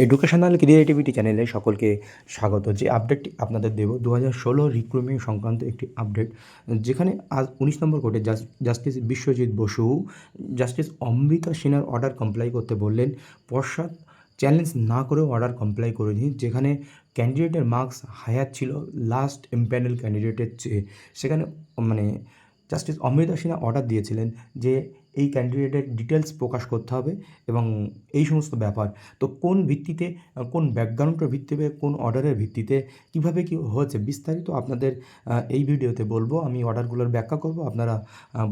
Educational creativity চ্যানেলে সকলকে স্বাগত। যে আপডেটটি আপনাদের দেব 2016 রিক্রুটমেন্ট সংক্রান্ত একটি আপডেট, যেখানে আজ 19 নম্বর কোর্টে জাস্টিস বিশ্বজিৎ বসু জাস্টিস অমৃতা সিনহার অর্ডার কমপ্লাই করতে বললেন। পশ্চাৎ চ্যালেঞ্জ না করেও অর্ডার কমপ্লাই করে দিন, যেখানে ক্যান্ডিডেটের মার্কস হায়ার ছিল লাস্ট এমপ্যানেল ক্যান্ডিডেটের চেয়ে। সেখানে মানে জাস্টিস অমৃতা সিনহা অর্ডার দিয়েছিলেন যে এই ক্যান্ডিডেটের ডিটেলস প্রকাশ করতে হবে এবং এই সমস্ত ব্যাপার। তো কোন ভিত্তিতে, কোন ব্যাকগ্রাউন্ডের ভিত্তিতে, কোন অর্ডারের ভিত্তিতে, কীভাবে কী হয়েছে বিস্তারিত আপনাদের এই ভিডিওতে বলবো। আমি অর্ডারগুলোর ব্যাখ্যা করব, আপনারা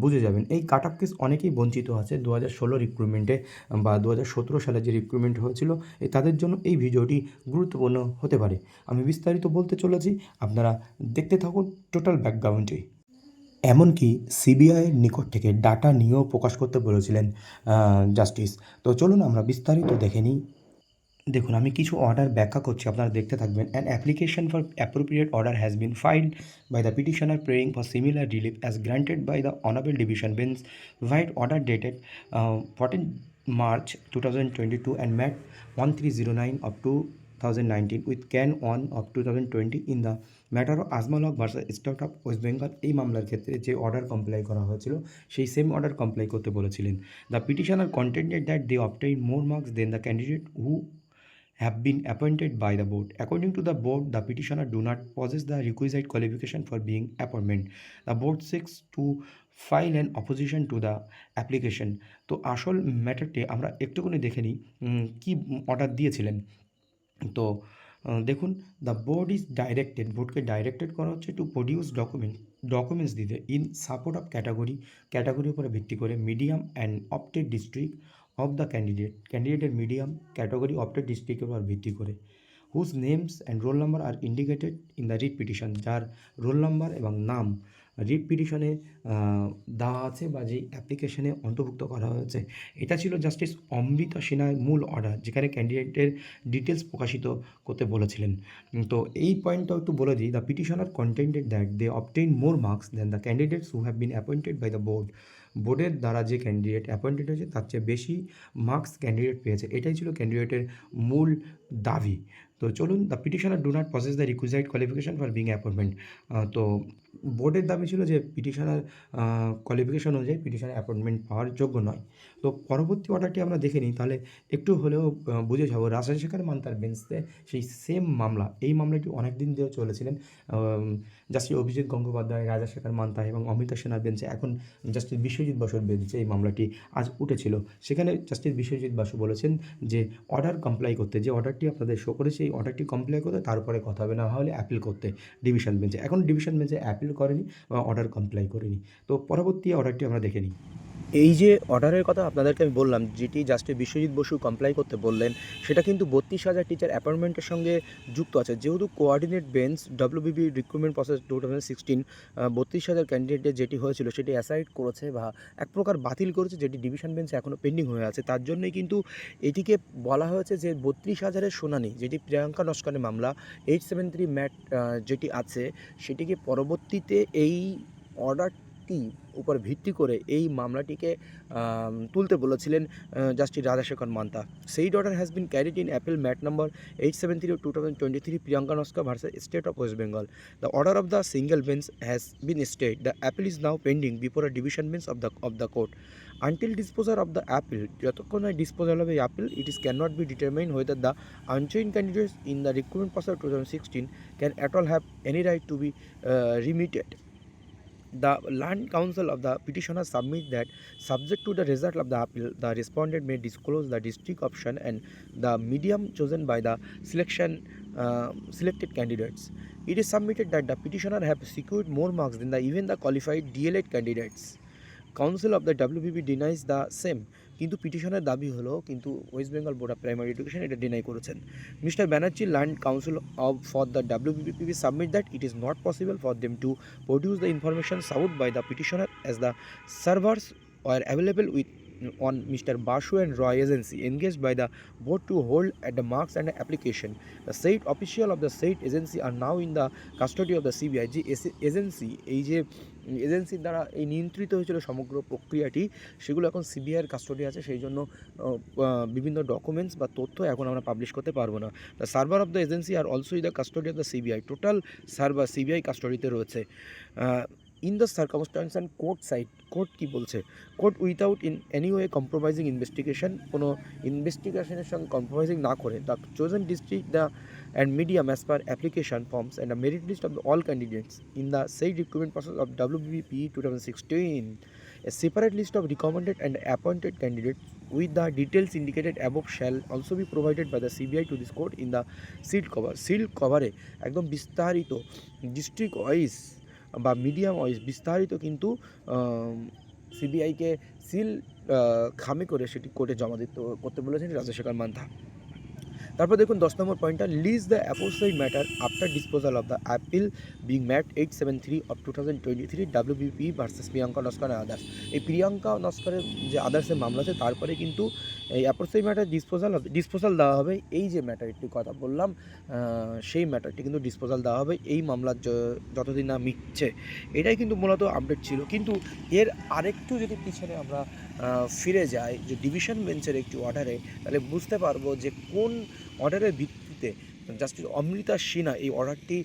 বুঝে যাবেন। এই কাট অফ কেস অনেকেই বঞ্চিত আছে 2016 রিক্রুটমেন্টে বা 2017 সালে যে রিক্রুটমেন্ট হয়েছিল, তাদের জন্য এই ভিডিওটি গুরুত্বপূর্ণ হতে পারে। আমি বিস্তারিত বলতে চলেছি, আপনারা দেখতে থাকুন টোটাল ব্যাকগ্রাউন্ডটি। এমনকি সিবিআইয়ের নিকট থেকে ডাটা নিয়েও প্রকাশ করতে বলেছিলেন জাস্টিস। তো চলুন আমরা বিস্তারিত দেখে নিই। দেখুন, আমি কিছু অর্ডার ব্যাখ্যা করছি, আপনারা দেখতে থাকবেন। An application for appropriate order has been filed by the petitioner praying for similar relief as granted by the honourable division bench vide order dated 14 March 2022 and met 1309 of 2019 with CAN 1 of 2020 in the matter of Ajmal Haque versus state of West Bengal. এই মামলার ক্ষেত্রে যে order comply করা হয়েছিল, সেই same order comply করতে বলেছিলেন। The petitioner contended that they obtain more marks than the candidate who have been appointed by the board. According to the board, the petitioner do not possess the requisite qualification for being appointment. The board seeks to file an opposition to the application. তো আসল ম্যাটারটি আমরা একটুখানি দেখে নিই কী order দিয়েছিলেন। তো দেখুন, the board is directed, বোর্ডকে ডাইরেক্টেড করা হচ্ছে টু প্রডিউস ডকুমেন্টস দিতে ইন সাপোর্ট অফ ক্যাটাগরির উপরে ভিত্তি করে medium and opted district of the ক্যান্ডিডেটের মিডিয়াম ক্যাটাগরি অপটেড ডিস্ট্রিক্টের উপর ভিত্তি করে, whose names and roll number are indicated in the writ petition, যার রোল নাম্বার এবং নাম রিট পিটিশনে দেওয়া আছে বা যেই অ্যাপ্লিকেশনে অন্তর্ভুক্ত করা হয়েছে। এটা ছিল জাস্টিস অমৃতা সিনহার মূল অর্ডার, যেখানে ক্যান্ডিডেটের ডিটেলস প্রকাশিত করতে বলেছিলেন। তো এই পয়েন্টটাও একটু বলে দিই। The petitioner contended that they obtain more marks than the candidates who have been appointed by the board. বোর্ডের দ্বারা যে ক্যান্ডিডেট অ্যাপয়েন্টেড হয়েছে তার চেয়ে বেশি মার্কস ক্যান্ডিডেট পেয়েছে, এটাই ছিল ক্যান্ডিডেটের মূল দাবি। তো চলুন, the petitioner do not possess the requisite qualification for being appointment. তো বোর্ডের দাবি ছিল যে পিটিশনার কোয়ালিফিকেশন অনুযায়ী পিটিশনার অ্যাপয়েন্টমেন্ট পাওয়ার যোগ্য নয়। তো পরবর্তী অর্ডারটি আমরা দেখে নিই, তাহলে একটু হলেও বুঝে যাবো। রাজশেখর মান্তার বেঞ্চে সেই সেম মামলা, এই মামলাটি অনেক দিন ধরে চলেছিলেন জাস্টিস অভিজিৎ গঙ্গোপাধ্যায়, রাজশেখর মান্তা এবং অমৃতা সিনহার বেঞ্চে। এখন জাস্টিস বিশ্বজিৎ বসুর বেঞ্চে এই মামলাটি আজ উঠেছিল। সেখানে জাস্টিস বিশ্বজিৎ বসু বলেছেন যে অর্ডার কমপ্লাই করতে, যে অর্ডারটি আপনাদের শো করেছে এই অর্ডারটি কমপ্লাই করতে, তারপরে কথা হবে, না হলে অ্যাপিল করতে ডিভিশন বেঞ্চে। এখন ডিভিশন বেঞ্চে অ্যাপিল করেনি বা অর্ডার কমপ্লাই করেনি। তো পরবর্তী অর্ডারটি আমরা দেখে নিই। এই যে অর্ডারের কথা আপনাদেরকে আমি বললাম, যেটি জাস্টিস বিশ্বজিৎ বসু কমপ্লাই করতে বললেন, সেটা কিন্তু 32,000 টিচার অ্যাপয়েন্টমেন্টের সঙ্গে যুক্ত আছে। যেহেতু coordinate bench WBB recruitment process 2016 32,000 ক্যান্ডিডেটের যেটি হয়েছিল সেটি অ্যাসাইড করেছে বা এক প্রকার বাতিল করেছে, যেটি ডিভিশন বেঞ্চে এখনও পেন্ডিং হয়ে আছে। তার জন্যই কিন্তু এটিকে বলা হয়েছে যে 32,000-এর শুনানি, যেটি প্রিয়াঙ্কা নস্করের মামলা 873 ম্যাট যেটি আছে, সেটিকে পরবর্তীতে এই অর্ডারটি উপর ভিত্তি করে এই মামলাটিকে তুলতে বলেছিলেন justice Rajasekhar Mantha. Said order has been carried in appeal MAT number 873 of 2023 Priyanka Naskar versus state of West Bengal. The order of the single bench has been stayed the appeal is now pending before a division bench of the court until disposal of the appeal. যতক্ষণ না disposal হবে appeal, it is can not be determine whether the unjoined candidates in the recruitment process 2016 can at all have any right to be remitted. The Land Council of the petitioner submit that, subject to the result of the appeal, the respondent may disclose the district option and the medium chosen by the selected candidates. It is submitted that the petitioner have secured more marks than even the qualified DLED candidates. Council of the WBB denies the same. কিন্তু পিটিশনের দাবি হলো কিন্তু West Bengal board of primary education এটা deny করেছেন। Mister Banerjee learned counsel of for the WBPP submit that it is not possible for them to produce the information sought by the petitioner as the servers were available with on Mr. Basu and Roy agency engaged by the board to hold at the marks and application. The said official of the said agency are now in the custody of the CBI. যে agency, এই যে এজেন্সির দ্বারা এই নিয়ন্ত্রিত হয়েছিল সমগ্র প্রক্রিয়াটি, সেগুলো এখন সিবিআইয়ের কাস্টডি আছে। সেই জন্য বিভিন্ন ডকুমেন্টস বা তথ্য এখন আমরা পাবলিশ করতে পারবো না। The server of the agency are also in the custody of the CBI. Total server CBI কাস্টডিতে রয়েছে। In the circumstances and court side, court কী বলছে, court without in any way compromising investigation, কোনো ইনভেস্টিগেশনের সঙ্গে কম্প্রোমাইজিং না করে, the chosen district the and medium as per application forms and a merit list of all candidates in the said recruitment process of WBP 2016. A separate list of recommended and appointed candidates with the details indicated above shall also be provided by the CBI to this court in the sealed cover. Sealed cover একদম বিস্তারিত district wise বা medium wise বিস্তারিত কিন্তু সিবিআইকে seal খামে করে সেটি কোর্টে জমা দিতে করতে বলেছেন রাজশেখর মান্থা। তারপর দেখুন 10 নম্বর পয়েন্টটা, list the aforesaid matter after disposal of the appeal being MAT 873 of 2023 WBP versus Priyanka Naskar and others. এই প্রিয়াঙ্কা নস্করের যে আদার্সের মামলা আছে তারপরে কিন্তু এই অ্যাফোরসাইড ম্যাটার ডিসপোজাল দেওয়া হবে। এই যে ম্যাটারটির কথা বললাম সেই ম্যাটারটি কিন্তু ডিসপোজাল দেওয়া হবে এই মামলার যতদিন না মিটছে। এটাই কিন্তু মূলত আপডেট ছিল। কিন্তু এর আরেকটু যদি পিছনে আমরা ফিরে যাই যে ডিভিশন বেঞ্চের একটি অর্ডারে, তাহলে বুঝতে পারবো যে কোন অর্ডারের ভিত্তিতে জাস্টিস অমৃতা সিনহা এই অর্ডারটি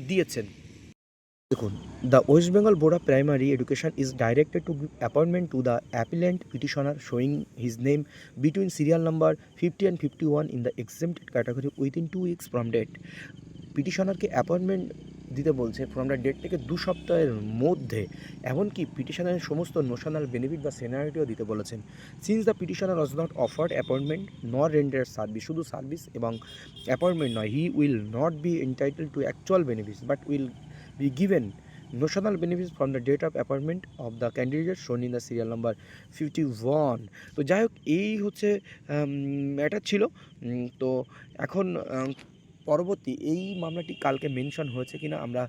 দিয়েছেন। দেখুন, the West Bengal board of primary education is directed to give appointment to the appellant petitioner showing his name between serial number 50 and 51 in the exempted category within 2 weeks from date. পিটিশনারকে অ্যাপয়েন্টমেন্ট দিতে বলছে from the date থেকে 2 সপ্তাহের মধ্যে, এমনকি পিটিশনারের সমস্ত notional benefit বা সেনারিটিও দিতে বলেছেন। Since the petitioner was not offered appointment nor render service, শুধু সার্ভিস এবং অ্যাপয়েন্টমেন্ট নয়, he will not be entitle to actual benefits but will be given notional benefits from the date of appointment of the candidate shown in the serial number 51। তো যাই হোক, এই হচ্ছে matter ছিল। তো এখন পরবর্তী এই মামলাটি কালকে মেনশন হয়েছে কিনা আমরা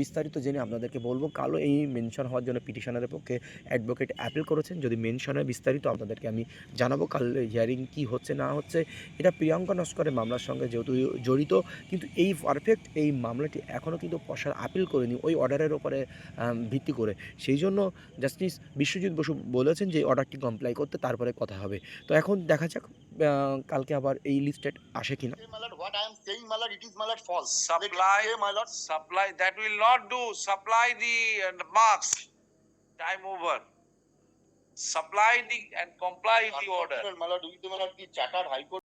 বিস্তারিত জেনে আপনাদেরকে বলবো। কালও এই মেনশন হওয়ার জন্য পিটিশনারের পক্ষে অ্যাডভোকেট অ্যাপিল করেছেন। যদি মেনশন হয় বিস্তারিত আপনাদেরকে আমি জানাবো কাল হিয়ারিং কী হচ্ছে না হচ্ছে। এটা প্রিয়াঙ্কা নস্করের মামলার সঙ্গে যেহেতু জড়িত, কিন্তু এই পারফেক্ট এই মামলাটি এখনও কিন্তু পশার আপিল করেনি ওই অর্ডারের ওপরে ভিত্তি করে। সেই জন্য জাস্টিস বিশ্বজিৎ বসু বলেছেন যে অর্ডারটি কমপ্লাই করতে, তারপরে কথা হবে। তো এখন দেখা যাক কালকে আবার এই লিস্টেড আসে কিনা। What I am saying, my lord, it is, my lord, false. Supply, my lord, supply. That will not do. Supply the marks. Time over. Supply the and comply with the order. My lord, with the, my lord, the Chartered High Court